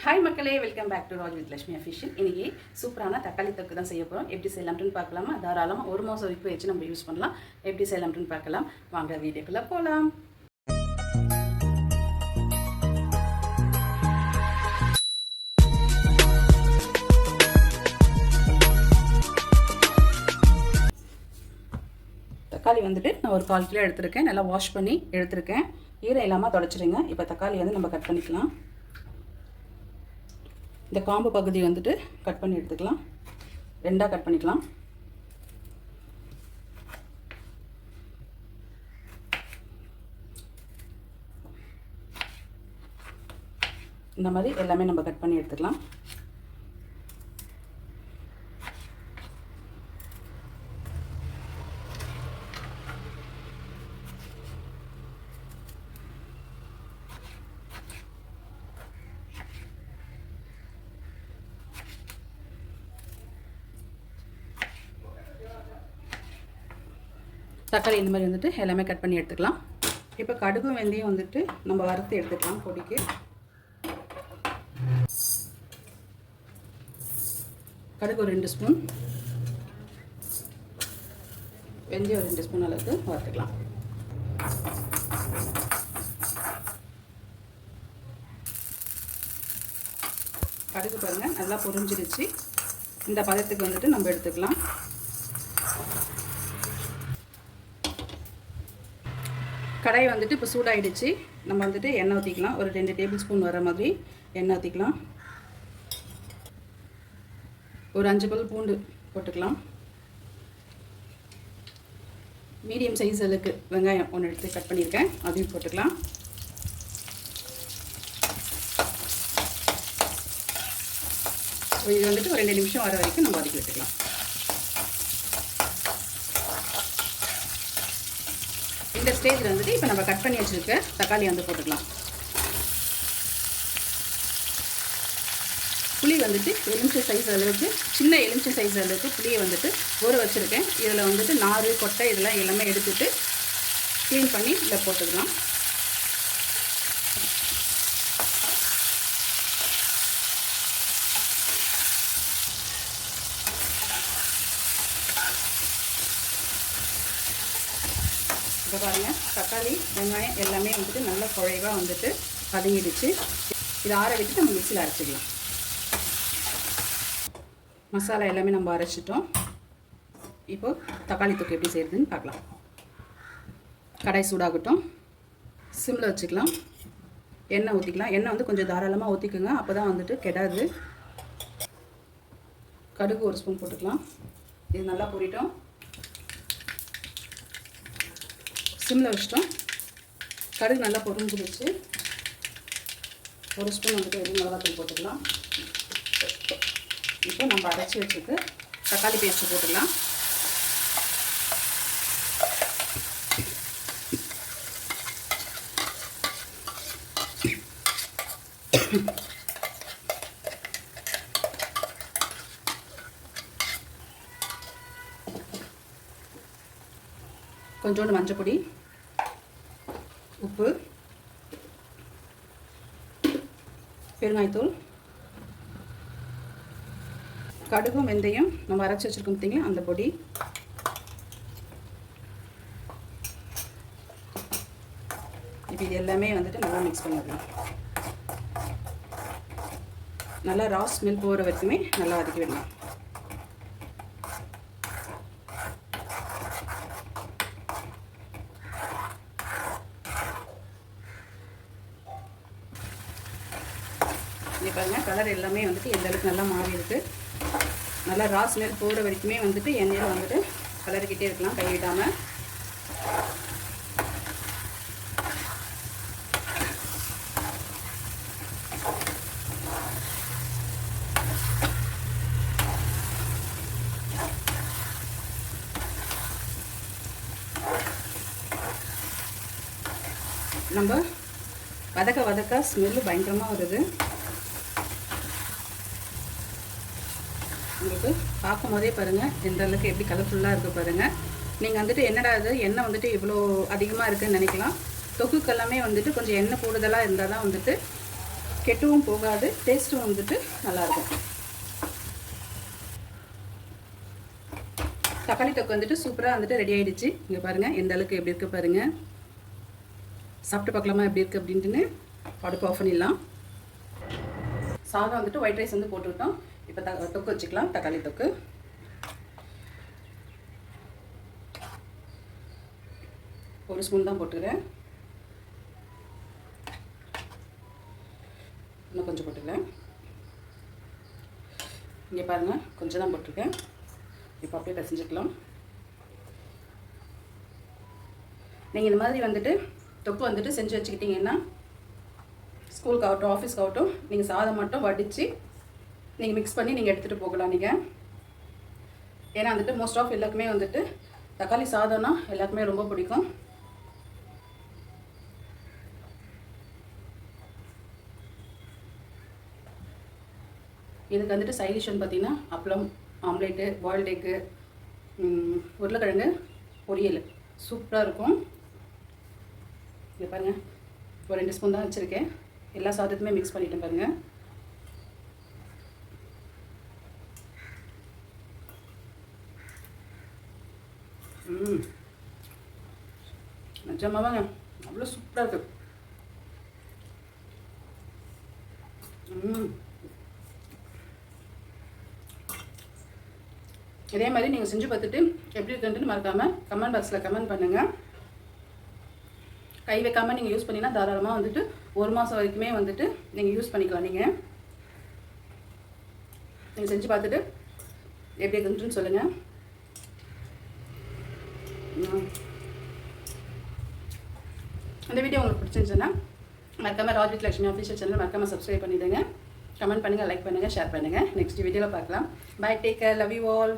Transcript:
Hi மக்களே, welcome back to Raj with Lakshmi official. இன்றைக்கி சூப்பரான தக்காளி தொக்கு தான் செய்ய போகிறோம். எப்படி செய்யலாம்னு பார்க்கலாமா? தாராளமாக ஒரு மாதம் வரைக்கும் வச்சு நம்ம யூஸ் பண்ணலாம். எப்படி செய்யலாம்னு பார்க்கலாம் வாங்க, வீடியோக்குள்ளே போகலாம். தக்காளி வந்துட்டு நான் ஒரு 1/4 கிலோ எடுத்துருக்கேன். நல்லா வாஷ் பண்ணி எடுத்துருக்கேன். ஈரம் இல்லாமல் தொடச்சிடுங்க. இப்போ தக்காளி வந்து நம்ம கட் பண்ணிக்கலாம். இந்த காம்பு பகுதி வந்துட்டு கட் பண்ணி எடுத்துக்கலாம். 2ஆக கட் பண்ணிக்கலாம். இந்த மாதிரி எல்லாமே நம்ம கட் பண்ணி எடுத்துக்கலாம். தக்காளி இந்த மாதிரி வந்துட்டு எல்லாமே கட் பண்ணி எடுத்துக்கலாம். இப்போ கடுகு வெந்தயம் வந்துட்டு நம்ம வறுத்து எடுத்துக்கலாம். பொடிக்கு கடுகு ஒரு 2 ஸ்பூன், வெந்தயம் ஒரு 2 ஸ்பூன் அளவுக்கு வறுத்துக்கலாம். கடுகு பாருங்கள் நல்லா பொரிஞ்சிருச்சு. இந்த பதத்துக்கு வந்துட்டு நம்ம எடுத்துக்கலாம். கடாய் வந்துட்டு இப்போ சூடாகிடுச்சு. நம்ம வந்துட்டு எண்ணெய் ஊற்றிக்கலாம். ஒரு 2 டேபிள் ஸ்பூன் வர மாதிரி எண்ணெய் ஊற்றிக்கலாம். ஒரு 5 பல் பூண்டு போட்டுக்கலாம். மீடியம் சைஸ் அளவுக்கு வெங்காயம் ஒன்று எடுத்து கட் பண்ணியிருக்கேன், அதையும் போட்டுக்கலாம். இது வந்துட்டு ஒரு 2 நிமிஷம் வர வரைக்கும் நம்ம வதக்கி விட்டுக்கலாம். இந்த ஸ்டேஜில் வந்துட்டு இப்போ நம்ம கட் பண்ணி வச்சுருக்க தக்காளி வந்து போட்டுக்கலாம். புளி வந்துட்டு எலுமிச்சை சைஸ் அளவுக்கு, சின்ன எலுமிச்சை சைஸ் அளவுக்கு புளியை வந்துட்டு ஊற வச்சுருக்கேன். இதில் வந்துட்டு நார், கொட்டை இதெல்லாம் எல்லாமே எடுத்துட்டு க்ளீன் பண்ணி இதில் போட்டுக்கலாம். இப்போ பாருங்கள், தக்காளி வெங்காயம் எல்லாமே வந்துட்டு நல்லா குழைவாக வந்துட்டு வதங்கிடுச்சு. இதை ஆற விட்டு நம்ம மிக்சியில் அரைச்சிக்கலாம். மசாலா எல்லாமே நம்ம அரைச்சிட்டோம். இப்போது தக்காளி தொக்கு எப்படி செய்கிறதுன்னு பார்க்கலாம். கடாய் சூடாகட்டும். சிம்மில் வச்சுக்கலாம். எண்ணெய் ஊற்றிக்கலாம். எண்ணெய் வந்து கொஞ்சம் தாராளமாக ஊற்றிக்குங்க, அப்போ தான் வந்துட்டு கெடாது. கடுகு ஒரு ஸ்பூன் போட்டுக்கலாம். இது நல்லா பொரிட்டோம். சிம்மில் வச்சிட்டோம். கடுகு நல்லா பொரிஞ்சிடுச்சு. ஒரு ஸ்பூன் வந்துட்டு வெறும் மிளகாத்தூள் போட்டுக்கலாம். இப்போ நம்ம அரைச்சி வச்சுட்டு தக்காளி பேஸ்ட்டு போட்டுக்கலாம். கொஞ்சோண்டு மஞ்சள் பொடி, உப்பு, பெருங்காயத்தூள், கடுகும் வெந்தயம் நம்ம அரைச்சி வச்சுருக்கோம் பார்த்தீங்களா, அந்த பொடி, இப்போ இது எல்லாமே வந்துட்டு நல்லா மிக்ஸ் பண்ணிடலாம். நல்லா ரா ஸ்மெல் போகிற வரைக்குமே நல்லா வதக்கி விடலாம். இங்கே பாருங்கள், கலர் எல்லாமே வந்துட்டு எந்த அளவுக்கு நல்லா மாறி இருக்குது. நல்லா ரா ஸ்மெல் போகிற வரைக்குமே வந்துட்டு எண்ணெயில் வந்துட்டு கலரிக்கிட்டே இருக்கலாம், கைவிடாமல். நம்ம வதக்க ஸ்மெல்லு பயங்கரமாக வருது. உங்களுக்கு பார்க்கும் போதே பாருங்கள் எந்த அளவுக்கு எப்படி கலர்ஃபுல்லாக இருக்குது பாருங்கள். நீங்கள் வந்துட்டு என்னடா இது எண்ணெய் வந்துட்டு இவ்வளோ அதிகமாக இருக்குதுன்னு நினைக்கலாம். தொக்குக்கெல்லாமே வந்துட்டு கொஞ்சம் எண்ணெய் கூடுதலாக இருந்தால் தான் வந்துட்டு கெட்டவும் போகாது, டேஸ்ட்டும் வந்துட்டு நல்லாயிருக்கும். தக்காளி தொக்கு வந்துட்டு சூப்பராக வந்துட்டு ரெடி ஆகிடுச்சு. இங்கே பாருங்கள் எந்த அளவுக்கு எப்படி இருக்குது பாருங்கள். சாப்பிட்டு பார்க்கலாமா எப்படி இருக்குது அப்படின்ட்டுன்னு. அடுப்பு ஆஃப் பண்ணிடலாம். சாதம் வந்துட்டு ஒயிட் ரைஸ் வந்து போட்டுவிட்டோம். இப்போ தொக்கு வச்சுக்கலாம். தக்காளி தொக்கு ஒரு ஸ்பூன் தான் போட்டுக்கிறேன். இன்னும் கொஞ்சம் போட்டுக்கிறேன். இங்கே பாருங்கள் கொஞ்சம் தான் போட்டிருக்கேன். இப்போ அப்படியே பிசைஞ்சுக்கலாம். நீங்கள் இந்த மாதிரி வந்துட்டு தொக்கு வந்துட்டு செஞ்சு வச்சுக்கிட்டிங்கன்னா ஸ்கூலுக்காகட்டும் ஆஃபீஸ்க்காகட்டும் நீங்கள் சாதம் மட்டும் வடித்து நீங்கள் மிக்ஸ் பண்ணி நீங்கள் எடுத்துகிட்டு போகலாம். நீங்கள் ஏன்னா வந்துட்டு மோஸ்ட் ஆஃப் எல்லாருக்குமே வந்துட்டு தக்காளி சாதம்னா எல்லாருக்குமே ரொம்ப பிடிக்கும். இதுக்கு வந்துட்டு சைடிஷ்னு பார்த்தீங்கன்னா அப்பளம், ஆம்லேட்டு, பாயில்டு எக்கு, உருளைக்கிழங்கு பொரியல் சூப்பராக இருக்கும். இங்கே பாருங்கள் ஒரு 2 ஸ்பூன் தான் வச்சுருக்கேன். எல்லா சாதத்துமே மிக்ஸ் பண்ணிட்டேன் பாருங்கள். நிஜமாவாங்க அவ்வளோ சூப்பராக இருக்குது. இதே மாதிரி நீங்கள் செஞ்சு பார்த்துட்டு எப்படி இருக்குன்ட்டு மறக்காமல் கமெண்ட் பாக்ஸில் கமெண்ட் பண்ணுங்கள். கை வைக்காமல் நீங்கள் யூஸ் பண்ணினா தாராளமாக வந்துட்டு 1 மாதம் வரைக்குமே வந்துட்டு நீங்கள் யூஸ் பண்ணிக்கலாம். நீங்கள் செஞ்சு பார்த்துட்டு எப்படி இருக்குன்ட்டுன்னு சொல்லுங்கள். இந்த வீடியோ உங்களுக்கு பிடிச்சிருந்துச்சுன்னா மறக்காமல் Raj with Lakshmi official channel மறக்காமல் சப்ஸ்கிரைப் பண்ணிவிடுங்க. கமெண்ட் பண்ணுங்கள், லைக் பண்ணுங்கள், ஷேர் பண்ணுங்கள். நெக்ஸ்ட் வீடியோவில் பார்க்கலாம். Bye, take care, love you all.